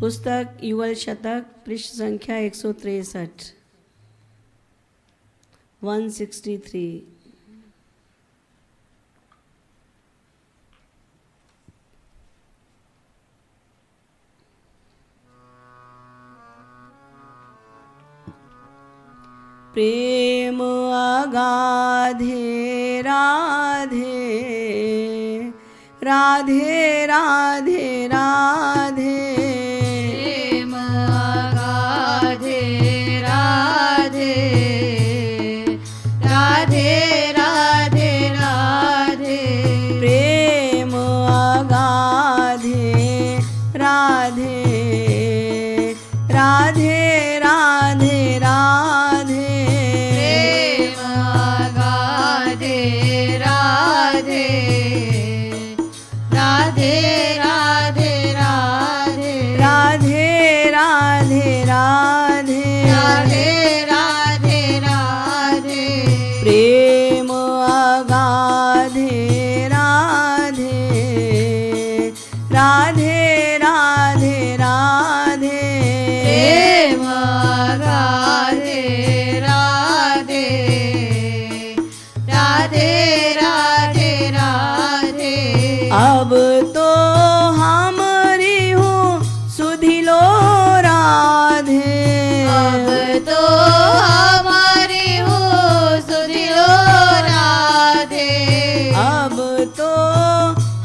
पुस्तक युगल शतक पृष्ठ संख्या 163 163। प्रेम अगाधे राधे राधे राधे राधे प्रेम अगाधे राधे राधे राधे राधे प्रेम अगाधे राधे राधे राधे राधे प्रेम अगाधे राधे राधे राधे राधे राधे राधे राधे राधे राधे राधे प्रेम अगाधे राधे राधे राधे राधे प्रेम अगाधे राधे राधे राधे राधे अब तो हमारी हूँ सुधिलो राधे अब तो हमारी हो सुधिलो राधे अब तो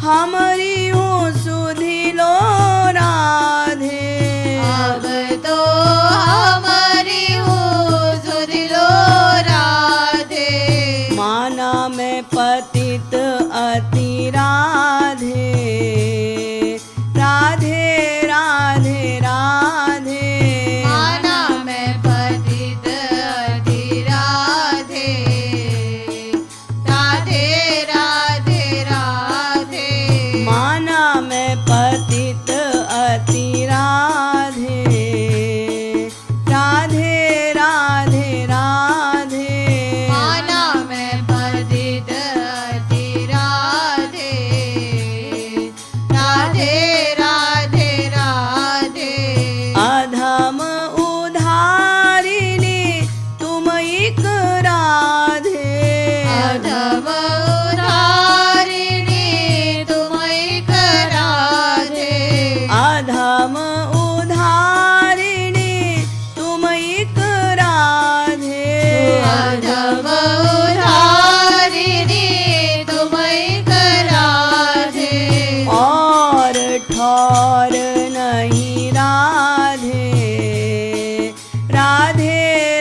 हमारी हूँ सुधिलो राधे अब तो हमारी हो सुधिलो राधे माना मैं पतित अति राधे राधे राधे राधे माना मैं पतित अति राधे राधे राधे राधे माना मैं पतित अति राधे राधे राधे राधे माना मैं पतित अति राधे राधे राधे राधे अधम उधारिणी तुम एक राधे अधम उधारिणी तुम एक राधे अधम उधारिणी तुम एक राधे अधम उधारिणी तुम एक राधे और ठौर नहीं राधे राधे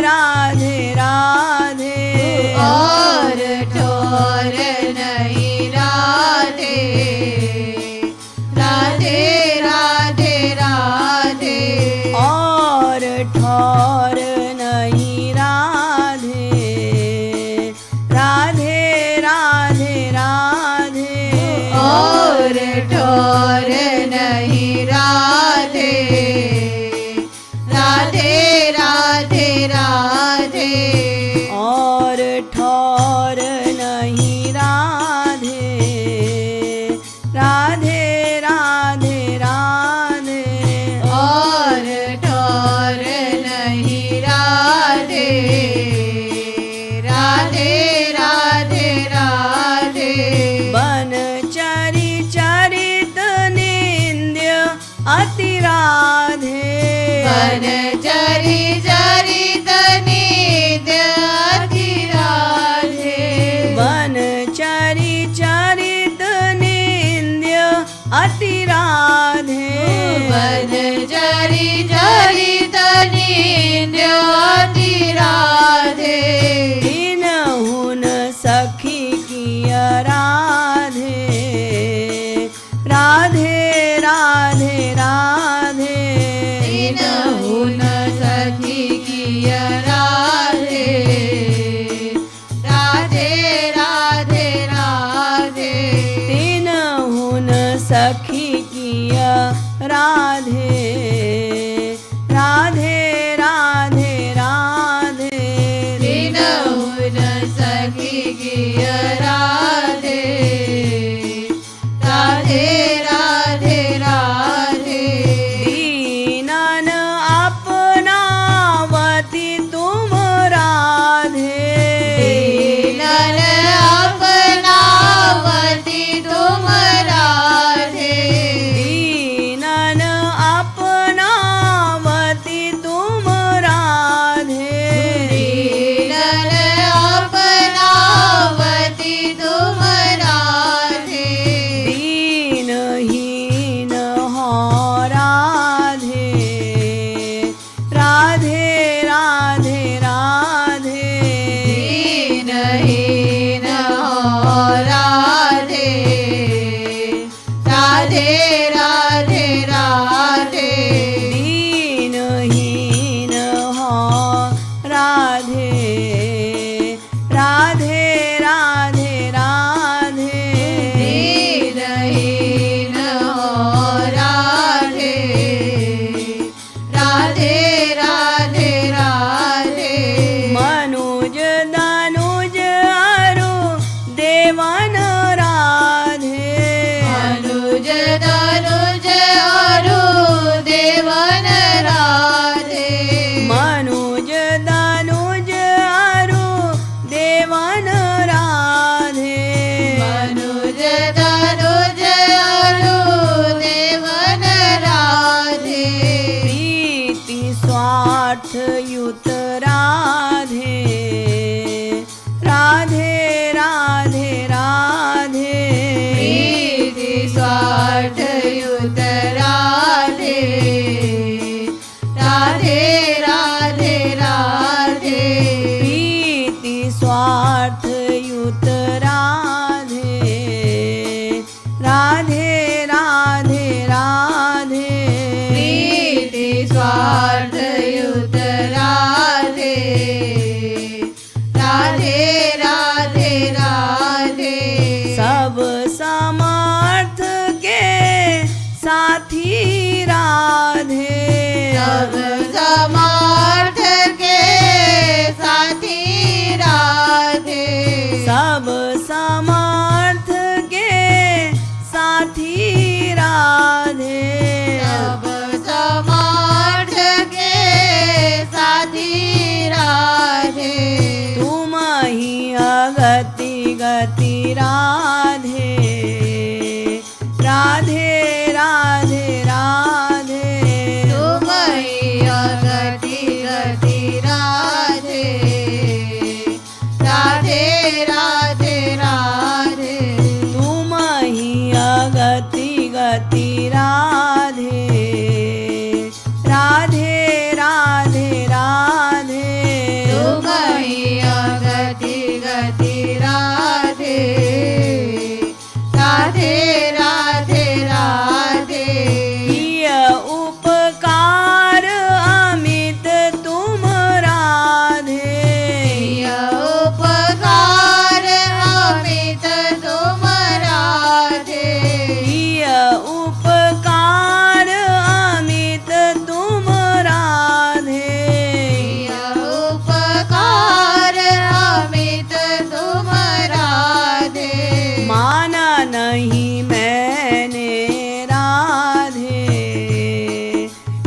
राधे राधे और ठोर नहीं राधे राधे राधे राधे और ठौर नहीं राधे राधे राधे राधे और ठोर नहीं राधे राधे राधे राधे और ठौर नहीं राधे राधे राधे राधे और ठोर नहीं राधे राधे राधे राधे बन चरी चरित निंद्य अति राधे बन चरी चरित नित्य अति राधे बन चरी चरित निंद्य अति राधे बन चरी चरित नित्य अति राधे हुन सखी की राधे राधे राधे राधे हुन सखी की राधे राधे राधे राधे तीन हुन सखी की राधे राधे राधे राधे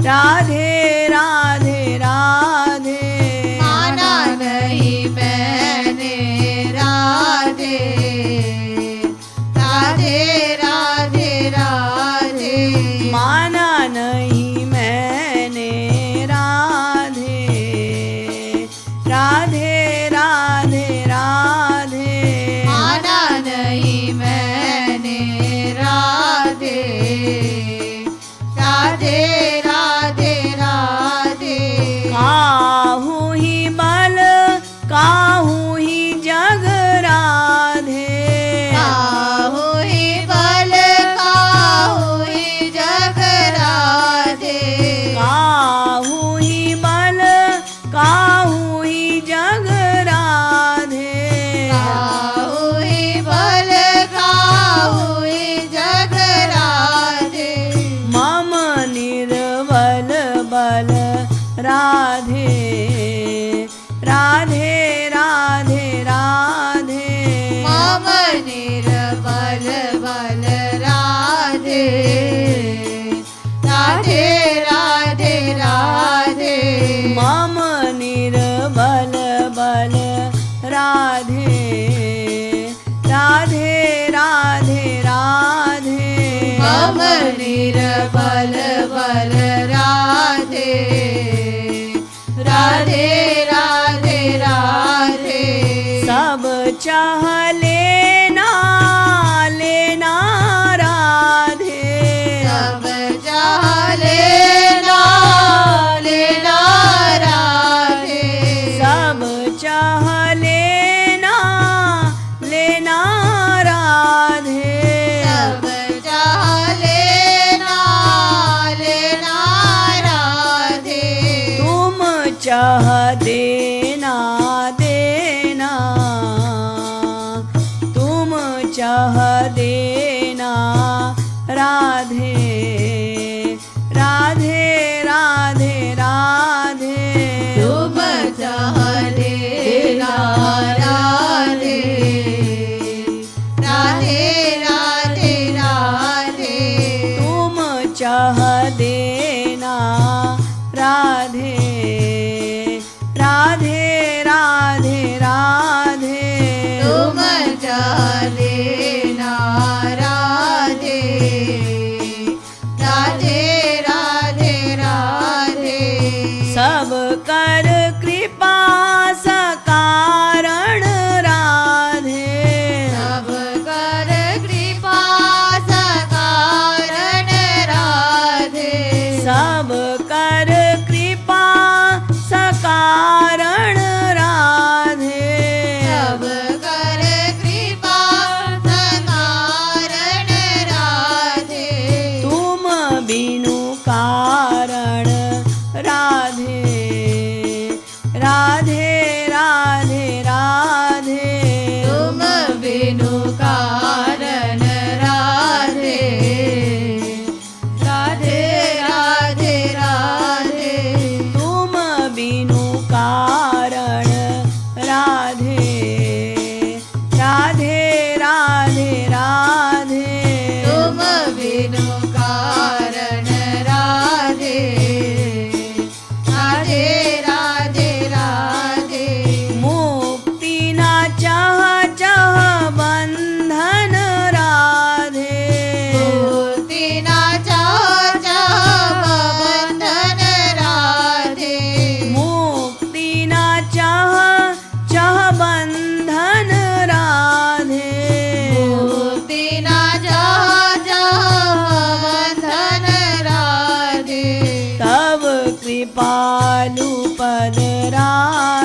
राधे राधे राधे माना नहीं मैंने राधे राधे राधे राधे माना नहीं मैंने राधे राधे राधे राधे माना नहीं मैंने राधे राधे राधे राधे काहू ही बल काहू ही जग राधे काहू ही बल काहू ही जग राधे काहू ही बल काहू ही जग राधे काहू ही बल काहू ही जग राधे मम निर्बल बल राधे राधे राधे राधे मम निर्बल बल राधे राधे राधे राधे मम निर्बल बल राधे राधे राधे राधे मम निर्बल बल राधे राधे राधे राधे सब चाह लेना लेना राधे सब चाह लेना लेना राधे सब चाह लेना लेना राधे सब चाह लेना लेना राधे तुम चाह देना देना तुम चाह देना राधे राधे राधे राधे तुम चाह लेना राधे राधे राधे राधे तुम चाह देना राधे राधे राधे राधे तुम चाह लेना राधे राधे राधे राधे सब कर कृपा सकारण राधे सब कर कृपा सकारण राधे सब कर कृपा सकारण राधे सब कर कृपा सकारण राधे तुम बिनु कारण राधे राधे राधे राधे तुम बिनु कारण राधे राधे राधे राधे तुम बिनु कारण राधे राधे राधे राधे तुम बिनु कारण राधे राधे राधे राधे मुक्ति ना चाह चाह बंधन राधे मूर्ति ना चाह चाह बंधन राधे मुक्ति ना चाह चाह बंधन राधे मूर्ति ना चाह चाह बंधन राधे तब कृपालु पद राधे